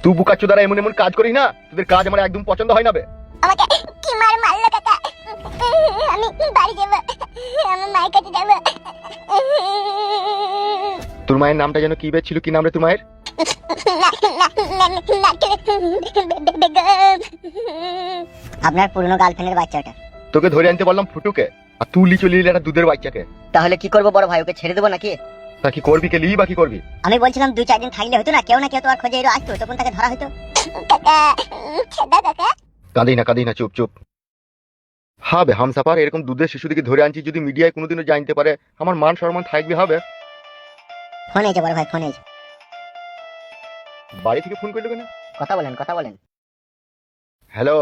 তুই বুকাচোদারা এমন এমন কাজ করিস না, তোদের কাজ আমার একদম পছন্দ হয় না বে। আমাকে কি মারলো কাকা? আমি বাড়ি যাব, আমার মায়ের কাছে যাব। তোর মায়ের নামটা যেন কি বে ছিল, কি নাম রে তোর মায়ের? আপনার পুরনো গার্লফ্রেন্ডের বাচ্চাটা। তোকে ধরে আনতে বললাম ফুটুকে, আর তুই চলে এলি একটা দুধের বাচ্চাকে। তাহলে কি করবো বড় ভাই, ওকে ছেড়ে দেবো নাকি? তা কি করবি, কে লি বা কি করবি? আমি বলছিলাম 2-4 দিন থাকলে হতো না, কেউ না কেউ তো আর খোঁজে এলো আসতো, তখন তাকে ধরা হতো। কাকা ছেদা কাকা। কাঁদি না চুপ চুপ। হবে হামসাফার, এরকম দুধের শিশুদিকে ধরে আনছি, যদি মিডিয়ায় কোনোদিনও জানতে পারে আমার মান সম্মান থাকবে হবে। ফোন হয়েছে বড় ভাই, ফোন হয়েছে। বাড়ি থেকে ফোন করলো কেন? কথা বলেন। হ্যালো।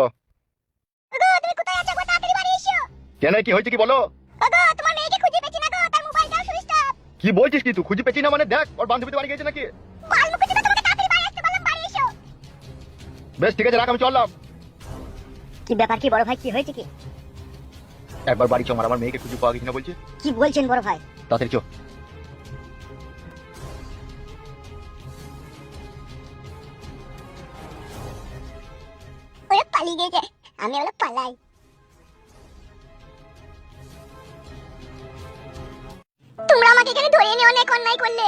গো তুমি কোথায় আছো? গো তাড়াতাড়ি বাড়ি এসো। কেন, কি হয়েছে কি বলো? গো তোমার মেয়েকে খুঁজে পেছি না গো, তার মোবাইলটাও সুইচ অফ। কি বলছিস কি তুই? খুঁজে পেছি না মানে? দেখ ওর বান্ধবীতে বাড়ি গেছে নাকি। বাল মুখে দিতে তোমাকে তাড়াতাড়ি বাড়ি আসতে বললাম, বাড়ি এসো। বেশ ঠিক আছে, রাখ, আমি চললাম। কি ব্যাপার কি বড় ভাই, কি হয়েছে কি? একবার বাড়ি চ, আমার মেয়েকে খুঁজে পাওয়া গেছে না বলছে। কি বলছেন বড় ভাই? তাড়াতাড়ি চ। ওরা পালিয়ে গেছে, আমি ওরা পালাই। তোমরা আমাকে এখানে ধরে এনে অনেক অন্যায় করলে।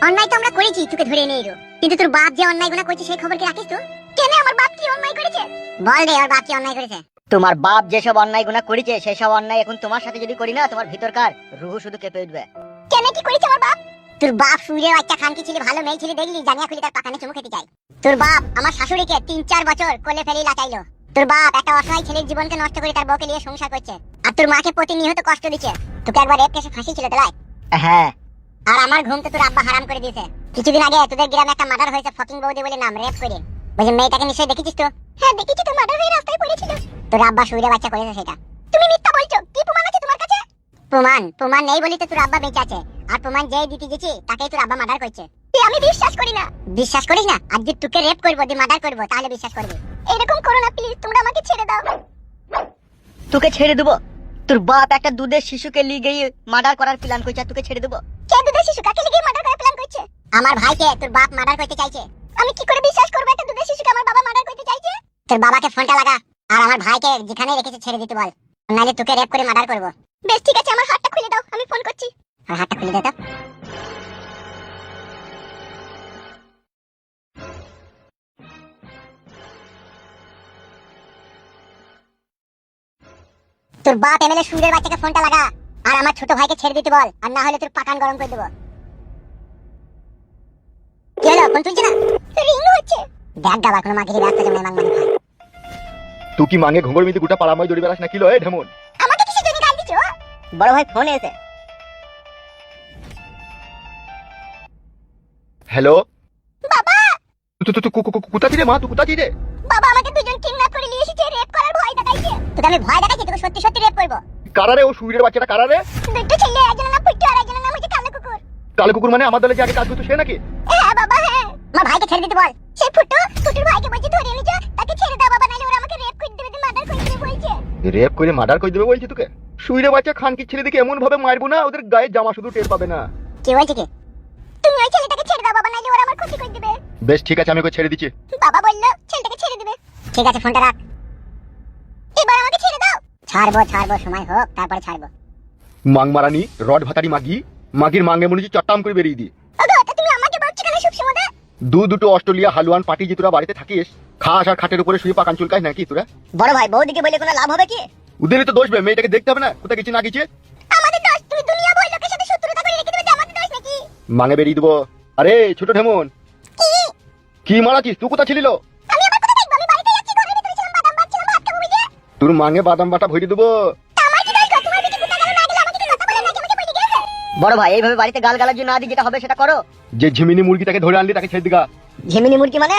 অন্যায় তো আমরা করেছি, তোকে ধরে এনে এলো, কিন্তু তোর বাপ যে অন্যায় গুনাহ করছে সেই খবর কি রাখিস তো? কেন আমার বাপ কি অন্যায় করেছে? বল রে, ওর বাপ কি অন্যায় করেছে? তোমার বাপ যেসব অন্যায় গুনাহ করেছে সেই সব অন্যায় এখন তোমার সাথে যদি করি না, তোমার ভিতরকার রুহ শুধু কেঁপে উঠবে। কেন কি করেছে আমার বাপ? তোর বাপ সুরে বাচ্চা খানকি ছেলে, ভালো মেয়ে ছেলে দেখলি জানিয়া খুলি তার পাকানে চুমু খেতে চাই। তোর বাপ আমার শাশুড়িকে 3-4 বছর কোলে ফেলে লাচাইলো। তোর বাপ একটা অসহায় ছেলের জীবনকে নষ্ট করে তার বউকে নিয়ে সংসার করছে, আর তোর মাকে প্রতিনিয়ত কষ্ট দিচ্ছে। তোকে একবার রেপ কেসে ফাঁসি ছিল তাই? হ্যাঁ। আর আমার ঘুম তো তোর আব্বা হারাম করে দিয়েছে। কিছুদিন আগে তোদের গ্রামে একটা মার্ডার হয়েছে, ফকিং বৌদি বলে নাম, রেপ করে। ওই যে মেয়েটাকে নিশ্চয়ই দেখেছিস তো? হ্যাঁ দেখেছি তো, মার্ডার হয়ে রাস্তায় পড়েছিল। তোর আব্বা সুরে বাচ্চা করেছে সেটা। তুমি মিথ্যা বলছো, কি প্রমাণ আছে তোমার কাছে? প্রমাণ নেই বলি তো তোর আব্বা বেঁচে আছে, আর প্রমাণ যেই দিতে গেছি তাকেই তোর আব্বা মার্ডার করছে। আমি বিশ্বাস করি না। বিশ্বাস করিস না? আর যদি তোকে রেপ করবো, দিয়ে মার্ডার করবো, তাহলে বিশ্বাস করবি। এরকম করো না প্লিজ, তোমরা আমাকে ছেড়ে দাও। তোকে ছেড়ে দেবো? তোর বাপ একটা দুধের শিশুকে নিয়ে গিয়ে মার্ডার করার প্ল্যান করছে, আর তোকে ছেড়ে দেবো? কে দুধের শিশু? কাকে লিখে মার্ডার করার প্ল্যান করছে? আমার ভাইকে তোর বাপ মার্ডার করতে চাইছে। আমি কি করে বিশ্বাস করবো একটা দুধের শিশুকে আমার বাবা মার্ডার করতে চাইছে? তোর বাবাকে ফোনটা লাগা, আর আমার ভাইকে যেখানে রেখেছে ছেড়ে দিতে বল, নাহলে তোকে রেপ করে মার্ডার করবো। বেশ ঠিক আছে, আমার হাতটা খুলে দাও, আমি ফোন করছি। আর হাতটা খুলে দাও তো। তোর বাপ এমএলএ সুরের বাচ্চাকে ফোনটা লাগা, আর আমার ছোট ভাইকে ছেড়ে দিতে বল, আর না হলে তোর পাকান গরম করে দেবো। কি হলো, ফোন তুলছে না? রিং হচ্ছে। দেখ গাবা, কোনো মাগিরি রাস্তা যেমন মাং মাং খায়। তুই কি মাঙে ঘুঙর মিতে গোটা পাড়াময় দড়ি বেড়াস না কি লো? এ ঢেমন, আমাকে কিসের জন্য গাল দিছো? বড় ভাই ফোন এসে। হ্যালো। বাবা তুই কোথা ছিলে মা? তুই কোথা ছিলে? বাবা আমাকে দুজন কিডন্যাপ করে নিয়ে এসেছে, রেপ করার ভয় দেখাইছে। তোকে আমি ভয় দেখাইছি, তোকে সত্যি সত্যি রেপ করব। কারারে ও সুইরের বাচ্চাটা কারারে? দুটো ছেলে, একজনের নাম পুট্টু আর একজনের নাম হচ্ছে কালো কুকুর। কালো কুকুর মানে আমার দলে যে আগে কাজ করতো সে নাকি? হ্যাঁ বাবা হ্যাঁ। আমার ভাইকে ছেড়ে দিতে বল। সেই ফুটুর ভাইকে বলছি ধরে নিয়ে তাকে ছেড়ে দাও বাবা, নাহলে ওরা আমাকে রেপ করে দেবে, মার্ডার করে দেবে বলছে। রেপ করে মার্ডার করে দেবে বলছি তোকে? সুইরে বাচ্চা খানকি ছেলেদিকে এমন ভাবে মারবো না, ওদের গায়ে জামা শুধু টের পাবে না। কি বলছে কি? তুমি ওই ছেলেটাকে ছেড়ে দাও বাবা, নাহলে ওরা আমার ক্ষতি করে দেবে। বেশ ঠিক আছে, আমি ওকে ছেড়ে দিচ্ছি। বাবা বললো ছেলেটাকে ছেড়ে দেবে। ঠিক আছে, ফোনটা রাখ। এবার আমাকে ছেড়ে দাও। ছাড়বো, সময় হোক তারপরে ছাড়বো। মাং মারানি রড ভাতারি মাগি, মাগির মাঙ্গে মনে হচ্ছে চট্টাম করে বেরিয়ে দি। ওগো তা তুমি আমাকে বলছো কেন সব সময়? দুটো অস্ট্রেলিয়া হালুয়ান পার্টি যে তোরা বাড়িতে থাকিস, খাস আর খাটের উপরে শুয়ে পাকান চুলকাস নাকি তোরা? বড় ভাই বৌদিকে বলে কোনো লাভ হবে কি? ওদেরই তো দোষ বে, মেয়েটাকে দেখতে হবে না কোথায় গেছে না গেছে? আমাদের দোষ? তুমি দুনিয়া বই লোকের সাথে শত্রুতা করে রেখে দেবে, আমাদের দোষ নাকি? মাঙে বেরিয়ে দেবো। আরে ছোট ঢেমন, কি কি মারাছিস? তুই কোথা ছিলিল? আমি আমার কথা দেখব? আমি বাড়িতে যাচ্ছি, ঘরের ভিতরে ছিলাম, বাদাম বাচ্চালাম, ভাত খাবো বুঝে। তোর মাঙে বাদাম বাটা ভরে দেবো। আমার কি দোষ গো? তোমার বেটি কোথা গেল না গেল আমাকে কি কথা বলে নাকি? আমাকে বলে গেছে। বড় ভাই এইভাবে বাড়িতে গালগালাজ না দিয়ে যেটা হবে সেটা করো। যে ঝিমিনি মুরগিটাকে ধরে আনলি তাকে ছেড়ে দিগা। ঝিমিনি মুরগি মানে?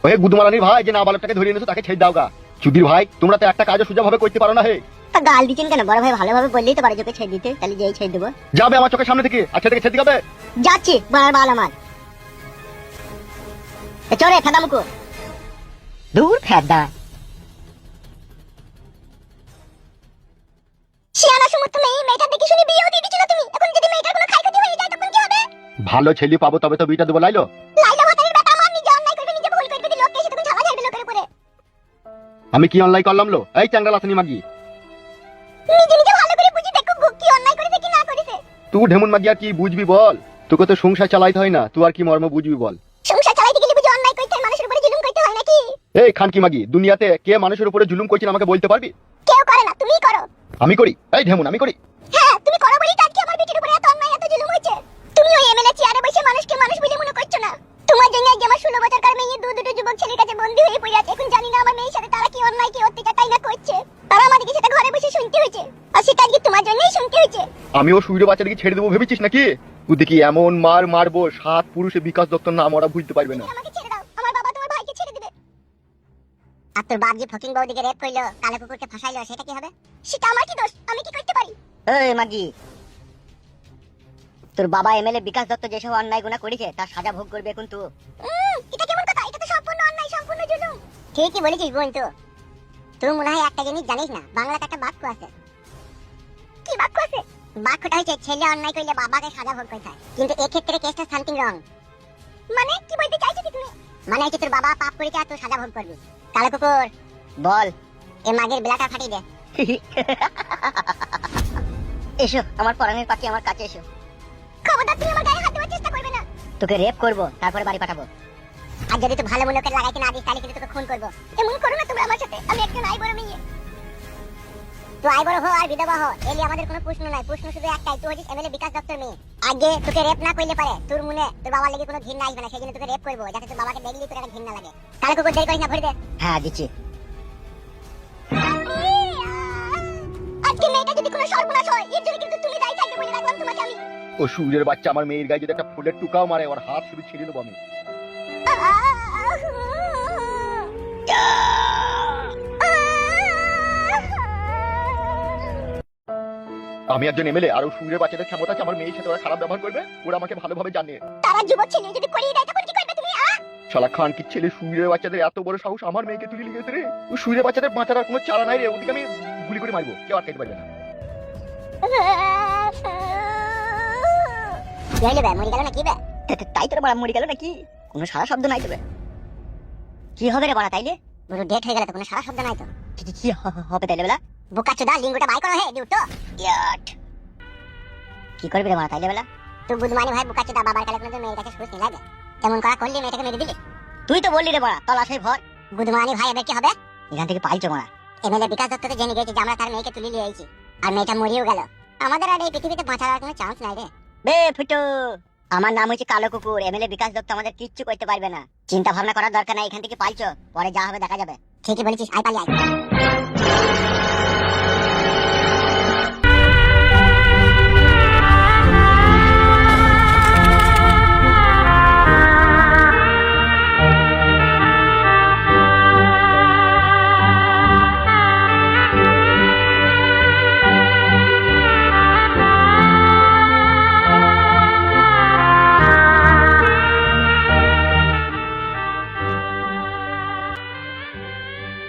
ওহে গুদমারানির ভাই, যে নাবালকটাকে ধরে এনেছো তাকে ছেড়ে দাও গা। চুদির ভাই, তোমরা তো একটা কাজও সোজা ভাবে করতে পারো না হে। তা গাল দিচ্ছেন কেন বড় ভাই? ভালোভাবে বললেই তো পারে যে ওকে ছেড়ে দিতে, তাহলে যেই ছেড়ে দেবো। যাবে আমার চোখের সামনে থেকে, আচ্ছা থেকে ছেড়ে দিগাবে। যাচ্ছি বাল আমার। চলে ফেদা মুকু দূর ফেদা। শিয়ানা সমস্ত মেয়েটা দেখে শুনে বিয়েও দিয়ে দিছিল তুমি। এখন যদি মেয়েটার কোনো ক্ষয়ক্ষতি হয়ে যায় তখন কি হবে? ভালো ছেলে পাবো তবে তো বিটা দেবো। লাইলো লাইলা ভাতারের ব্যাটা আমার নিজে অন্যায় করবে, নিজে ভুল করবে, আমি কি অনলাইন করলাম লো? এই চ্যাংড়া লাথনি মাগি, নিজে নিজে ভালো করে বুঝি দেখো গো কি অন্যায় করেছে কি না করেছে। তুই ঢেমুন মাগি আর কি বুঝবি বল? তোকে তো সংসার চালাইতে হয় না, তুই আর কি মর্ম বুঝবি বল? সংসার চালাইতে গেলে বুঝি অন্যায় করতে হয়, মানুষের উপরে জুলুম করতে হয় নাকি? এই খানকি মাগি, দুনিয়াতে কে মানুষের উপরে জুলুম করছে আমাকে বলতে পারবি? কেউ করে না, তুমিই করো। আমি করি? এই ঢেমুন আমি করি? হ্যাঁ তুমি করো বলেই তো আজকে আমার বেটির উপরে এত অন্যায় এত জুলুম হয়েছে। তুমি ওই এমএলএ চেয়ারে বসে মানুষকে মানুষ বলে মনে করছো না। তোমার জন্য আজ আমার 16 বছরকার মেয়ে দুটো যুবক ছেলের কাছে বন্দী হয়ে পড়ে আছে। এখন জানি না আমার মেয়ের সাথে তারা কি অন্যায় কি অত্যাচার তাই না করছে, তারা আমাদেরকে সেটা ঘরে বসে শুনতে হয়েছে, আর সেটা আজকে তোমার জন্যই শুনতে হয়েছে। আমিও সুইরে বাচ্চাদেরকে ছেড়ে দেবো ভেবেছিস নাকি? তুই দেখি এমন মার মারবো 7 পুরুষে বিকাশ দত্ত নাম ওরা বুঝতে পারবে না। আমাকে ছেড়ে দাও, আমার বাবা তোমার ভাইকে ছেড়ে দিবে। আর তোর বাপ যে ফকিং বউদিকে রেপ করলো, কালো কুকুরকে ফাঁসাইলো, সেটা কি হবে? সেটা আমার কি দোষ? আমি কি করতে পারি? এই মাগি, তোর বাবা এমএলএ বিকাশ দত্ত যেসব অন্যায় গুণা করেছে তার সাজা ভোগ করবে এখন তুই। এটা কেমন কথা? এটা তো সম্পূর্ণ অন্যায়, সম্পূর্ণ জুলুম। ঠিকই বলেছিস বোন। তো তুই মনে হয় একটা জিনিস জানিস না, বাংলাতে একটা বাক্য আছে। কি বাক্য আছে? বাক্যটা হচ্ছে ছেলে অন্যায় করলে বাবাকে সাজা ভোগ করতে হয়, কিন্তু এই ক্ষেত্রে কেসটা সামথিং রং। মানে কি বলতে চাইছো কি তুমি? মানে হচ্ছে তোর বাবা পাপ করেছে আর তুই সাজা ভোগ করবি। কালো কুকুর বল। এ মাগের বেলাটা ফাটিয়ে দে। এসো আমার পরাণের পাখি, আমার কাছে এসো। খবরদার তুমি আমার গায়ে হাত দেওয়ার চেষ্টা করবে না। তোকে রেপ করব, তারপরে বাড়ি পাঠাবো। আর যদি তুই ভালো মনে করে লাগাইতে না দিস তাহলে কিন্তু তোকে খুন করবো। এমন করো না তুমি আমার সাথে, আমি একজন আই বড় মেয়ে। তুই আই বড় হো আর বিধবা হো, এলি আমাদের কোনো প্রশ্ন নাই। প্রশ্ন শুধু একটাই, তুই হচ্ছিস এমএলএ বিকাশ দত্তর মেয়ে। আগে তোকে রেপ না করলে পারে তোর মনে তোর বাবার লাগি কোনো ঘৃণা আসবে না, সেই জন্য তোকে রেপ করবো যাতে তোর বাবাকে দেখলি তোর একটা ঘৃণা লাগে। কালো কুকুর দেরি করিস না, ভরে দে। হ্যাঁ দিচ্ছি। আজকে মেয়েটা যদি কোনো সর্বনাশ হয় এর জন্য কিন্তু তুমি দায়ী থাকবে বলে রাখলাম তোমাকে আমি। ও সুইরের বাচ্চা আমার মেয়ের গায়ে যদি একটা ফুলের টুকাও মারে, ওর হাত শুধু ছিঁড়ে নেবো আমি। আমি একজন এমএলএ, আর ও সুইরের বাচ্চাদের ক্ষমতা আছে আমার মেয়ের সাথে ওরা খারাপ ব্যবহার করবে, ওরা আমাকে ভালোভাবে জানে। তারা যুবক ছেলে যদি করিয়ে দেয় তখন কি করবে তুমি? শালা খান কি ছেলে সুইরের বাচ্চাদের এত বড় সাহস আমার মেয়েকে তুলে নিয়ে গেছে রে। ও সুইরের বাচ্চাদের বাঁচার আর কোনো চারা নাই রে, ওদিকে আমি গুলি করে মারবো, কেউ আটকাতে পারবে না। কি হইলো বে, মরে গেল না কি বে? তাই তোর বাড়া মরে গেল নাকি? কোনো সারা শব্দ নাই তবে। কি হবে রে বাড়া তাইলে? পুরো ডেট হয়ে গেল তো কোনো সারা শব্দ নাই তো। কি হবে তাইলে বেলা? বোকা চোদা লিঙ্গটা বাই করো হে ডিউটো। ইয়াট। কি করবি রে বাড়া তাইলে বেলা? তুই বুধমানি ভাই বোকা চোদা, বাবার কালে কোনো মেয়ের কাছে সুস নিয়ে লাগে তেমন করা করলি মেয়েটাকে মেরে দিলি। তুই তো বললি রে বাড়া তলাশে ভর। বুধমানি ভাই এবার কি হবে? এখান থেকে পাইছো বাড়া। এমএলএ বিকাশ দত্ত তো জেনে গেছে যে আমরা তার মেয়েকে তুলে নিয়ে আইছি, আর মেয়েটা মরিও গেল। আমাদের আর এই পৃথিবীতে বাঁচার আর কোনো চান্স নাই রে। বে ফুটো, আমার নাম হচ্ছে কালো কুকুর। এমএলএ বিকাশ দত্ত আমাদের কিচ্ছু করতে পারবে না। চিন্তা ভাবনা করার দরকার নাই, এখান থেকে পাইছো, পরে যা হবে দেখা যাবে। ঠিকই বলেছিস, আই পালি আই।